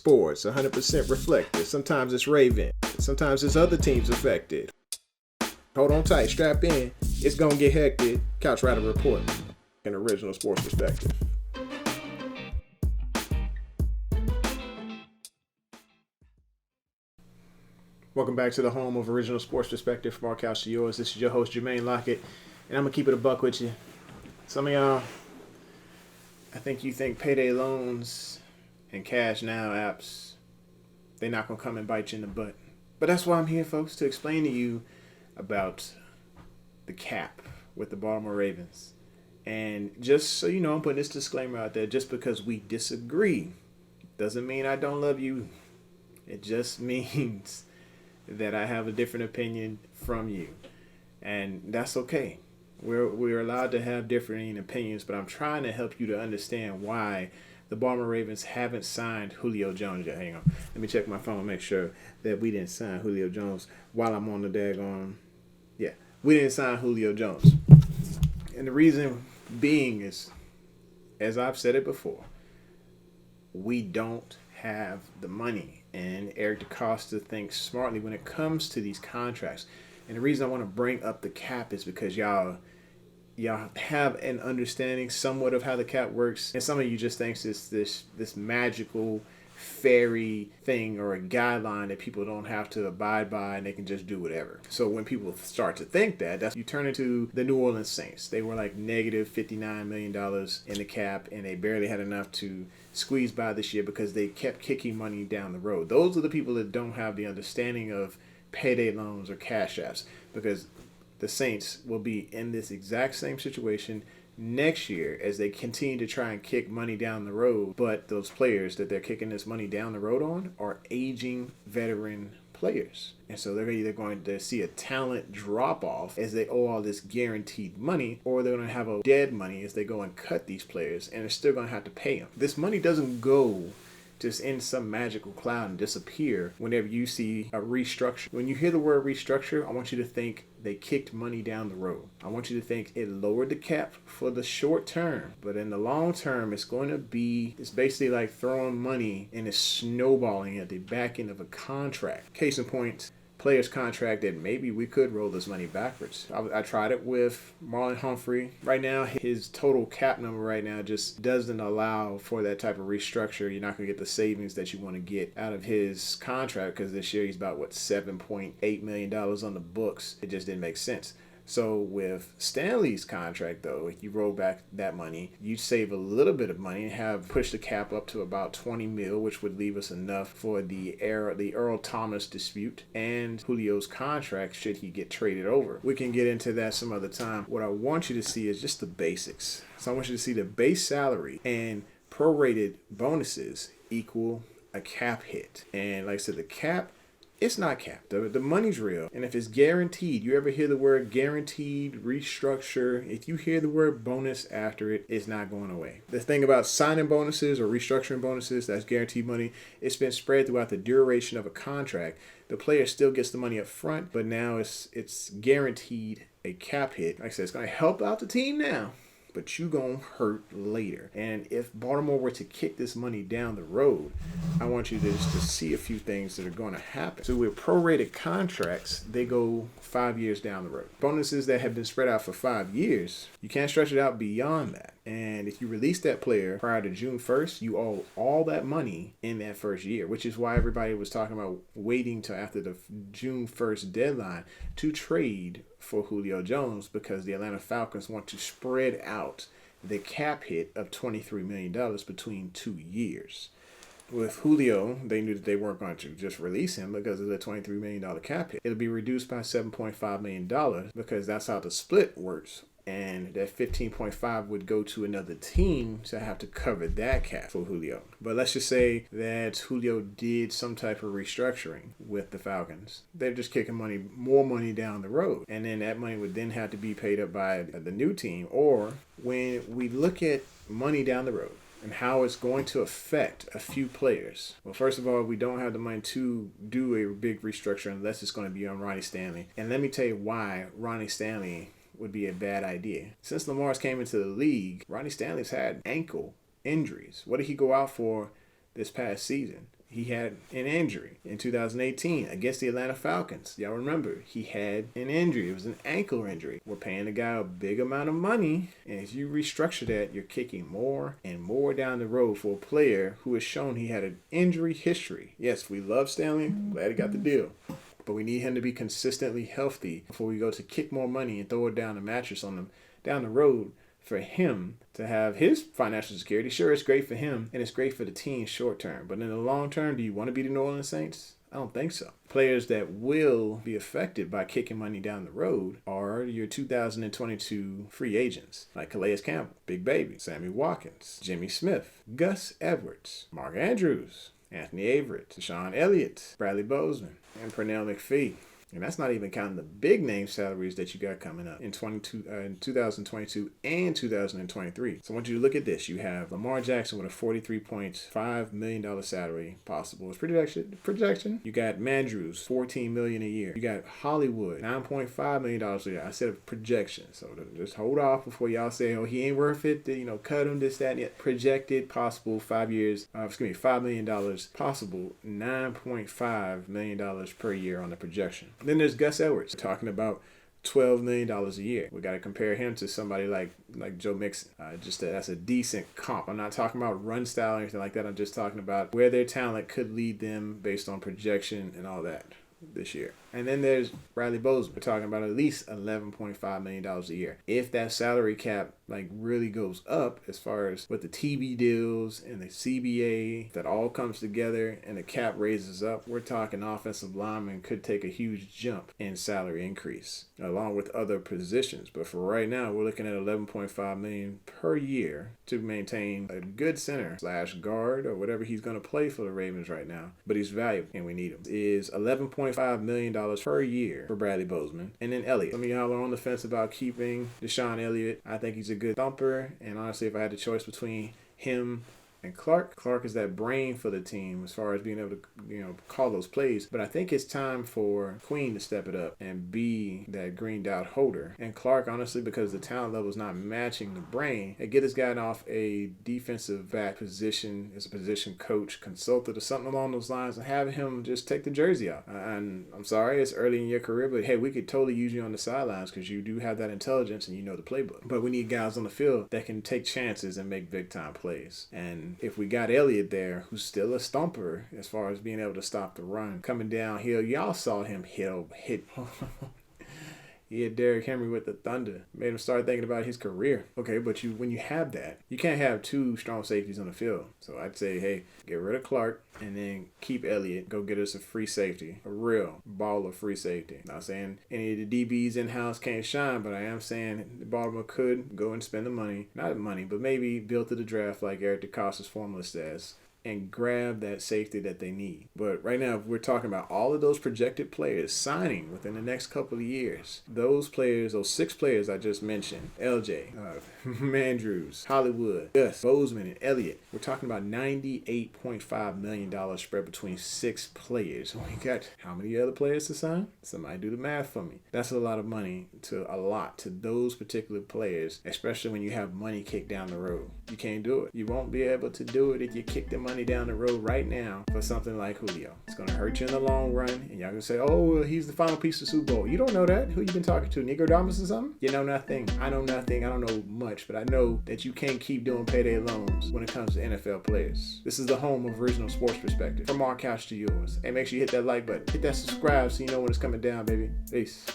sports, 100% reflective. Sometimes it's Raven. Sometimes it's other teams affected. Hold on tight, strap in. It's gonna get hectic. Couch Rider Report, an original sports perspective. Welcome back to the home of original sports perspective from our couch to yours. This is your host, Jermaine Lockett, and I'm gonna keep it a buck with you. Some of y'all, I think you think payday loans and cash now apps, they're not gonna come and bite you in the butt. But that's why I'm here, folks, to explain to you about the cap with the Baltimore Ravens. And just so you know, I'm putting this disclaimer out there, just because we disagree doesn't mean I don't love you. It just means that I have a different opinion from you. And that's okay. We're allowed to have different opinions, but I'm trying to help you to understand why the Baltimore Ravens haven't signed Julio Jones yet. Hang on. Let me check my phone and make sure that we didn't sign Julio Jones while I'm on the daggone. Yeah, we didn't sign Julio Jones. And the reason being is, as I've said it before, we don't have the money. And Eric DeCosta thinks smartly when it comes to these contracts. And the reason I want to bring up the cap is because y'all have an understanding somewhat of how the cap works, and some of you just think it's this magical fairy thing or a guideline that people don't have to abide by and they can just do whatever. So when people start to think that, you turn into the New Orleans Saints. They were like negative $59 million in the cap, and they barely had enough to squeeze by this year because they kept kicking money down the road. Those are the people that don't have the understanding of payday loans or cash apps, because the Saints will be in this exact same situation next year as they continue to try and kick money down the road. But those players that they're kicking this money down the road on are aging veteran players. And so they're either going to see a talent drop off as they owe all this guaranteed money, or they're going to have a dead money as they go and cut these players, and they're still going to have to pay them. This money doesn't go just in some magical cloud and disappear whenever you see a restructure. When you hear the word restructure, I want you to think they kicked money down the road. I want you to think it lowered the cap for the short term, but in the long term, it's basically like throwing money and it's snowballing at the back end of a contract. Case in point, player's contract that maybe we could roll this money backwards. I tried it with Marlon Humphrey. Right now, his total cap number right now just doesn't allow for that type of restructure. You're not going to get the savings that you want to get out of his contract because this year he's about, $7.8 million on the books. It just didn't make sense. So with Stanley's contract, though, if you roll back that money, you save a little bit of money and have pushed the cap up to about 20 mil, which would leave us enough for the Earl Thomas dispute and Julio's contract should he get traded over. We can get into that some other time. What I want you to see is just the basics. So I want you to see the base salary and prorated bonuses equal a cap hit. And like I said, the cap, it's not capped. The money's real. And if it's guaranteed, you ever hear the word guaranteed, restructure, if you hear the word bonus after it, it's not going away. The thing about signing bonuses or restructuring bonuses, that's guaranteed money, it's been spread throughout the duration of a contract. The player still gets the money up front, but now it's guaranteed a cap hit. Like I said, it's going to help out the team now, but you gonna hurt later. And if Baltimore were to kick this money down the road, I want you to see a few things that are going to happen. So with prorated contracts, they go 5 years down the road. Bonuses that have been spread out for 5 years, you can't stretch it out beyond that. And if you release that player prior to June 1st, you owe all that money in that first year, which is why everybody was talking about waiting till after the June 1st deadline to trade for Julio Jones, because the Atlanta Falcons want to spread out the cap hit of $23 million between 2 years. With Julio, they knew that they weren't going to just release him because of the $23 million cap hit. It'll be reduced by $7.5 million because that's how the split works. And that 15.5 would go to another team to have to cover that cap for Julio. But let's just say that Julio did some type of restructuring with the Falcons. They're just kicking more money down the road. And then that money would then have to be paid up by the new team. Or when we look at money down the road and how it's going to affect a few players. Well, first of all, we don't have the money to do a big restructure unless it's going to be on Ronnie Stanley. And let me tell you why Ronnie Stanley would be a bad idea. Since Lamar's came into the league, Ronnie Stanley's had ankle injuries. What did he go out for this past season? he had an injury in 2018 against the Atlanta Falcons. Y'all remember, he had an injury. It was an ankle injury. We're paying the guy a big amount of money, and if you restructure that, you're kicking more and more down the road for a player who has shown he had an injury history. Yes, we love Stanley. I'm glad he got the deal. But we need him to be consistently healthy before we go to kick more money and throw it down the mattress on him down the road for him to have his financial security. Sure, it's great for him and it's great for the team short term. But in the long term, do you want to be the New Orleans Saints? I don't think so. Players that will be affected by kicking money down the road are your 2022 free agents, like Calais Campbell, Big Baby, Sammy Watkins, Jimmy Smith, Gus Edwards, Mark Andrews, Anthony Averett, Deshaun Elliott, Bradley Bozeman, and Pernell McPhee. And that's not even counting the big name salaries that you got coming up in 2022 and 2023. So I want you to look at this. You have Lamar Jackson with a $43.5 million salary possible. It's projection. You got Mandrews, $14 million a year. You got Hollywood, $9.5 million a year. I said projection. So just hold off before y'all say, oh, he ain't worth it. Cut him, this, that, and that. Projected possible $5 million possible, $9.5 million per year on the projection. Then there's Gus Edwards, talking about $12 million a year. We got to compare him to somebody like Joe Mixon. That's a decent comp. I'm not talking about run style or anything like that. I'm just talking about where their talent could lead them based on projection and all that this year. And then there's Bradley Bozeman. We're talking about at least $11.5 million a year. If that salary cap really goes up as far as with the TV deals and the CBA, that all comes together and the cap raises up, we're talking offensive linemen could take a huge jump in salary increase along with other positions. But for right now, we're looking at $11.5 million per year to maintain a good center / guard or whatever he's going to play for the Ravens right now. But he's valuable and we need him. Is $11.5 million per year for Bradley Bozeman. And then Elliott. Some of y'all are on the fence about keeping Deshaun Elliott. I think he's a good thumper. And honestly, if I had the choice between him and Clark is that brain for the team as far as being able to, call those plays. But I think it's time for Queen to step it up and be that green dot holder. And Clark, honestly, because the talent level is not matching the brain, and get this guy off a defensive back position as a position coach, consultant, or something along those lines, and have him just take the jersey off. And I'm sorry, it's early in your career, but hey, we could totally use you on the sidelines because you do have that intelligence and you know the playbook. But we need guys on the field that can take chances and make big time plays. And if we got Elliott there, who's still a stumper as far as being able to stop the run, coming downhill, y'all saw him hit. He hit Derrick Henry with the thunder. Made him start thinking about his career. Okay, but when you have that, you can't have two strong safeties on the field. So I'd say, hey, get rid of Clark and then keep Elliott. Go get us a free safety. A real baller free safety. Not saying any of the DBs in-house can't shine, but I am saying Baltimore could go and spend the money. Not money, but maybe build to the draft like Eric DeCosta's formula says, and grab that safety that they need. But right now, if we're talking about all of those projected players signing within the next couple of years, those players, those 6 players I just mentioned, LJ, Mandrews, Hollywood, Gus, Bozeman, and Elliott, we're talking about $98.5 million spread between 6 players. We got how many other players to sign? Somebody do the math for me. That's a lot of money to those particular players, especially when you have money kicked down the road. You can't do it. You won't be able to do it if you kick the money down the road right now for something like Julio. It's going to hurt you in the long run, and y'all going to say, oh, well, he's the final piece of Super Bowl. You don't know that. Who you been talking to? Nicodemus or something? You know nothing. I know nothing. I don't know much, but I know that you can't keep doing payday loans when it comes to NFL players. This is the home of Original Sports Perspective. From our couch to yours. Hey, make sure you hit that like button. Hit that subscribe so you know when it's coming down, baby. Peace.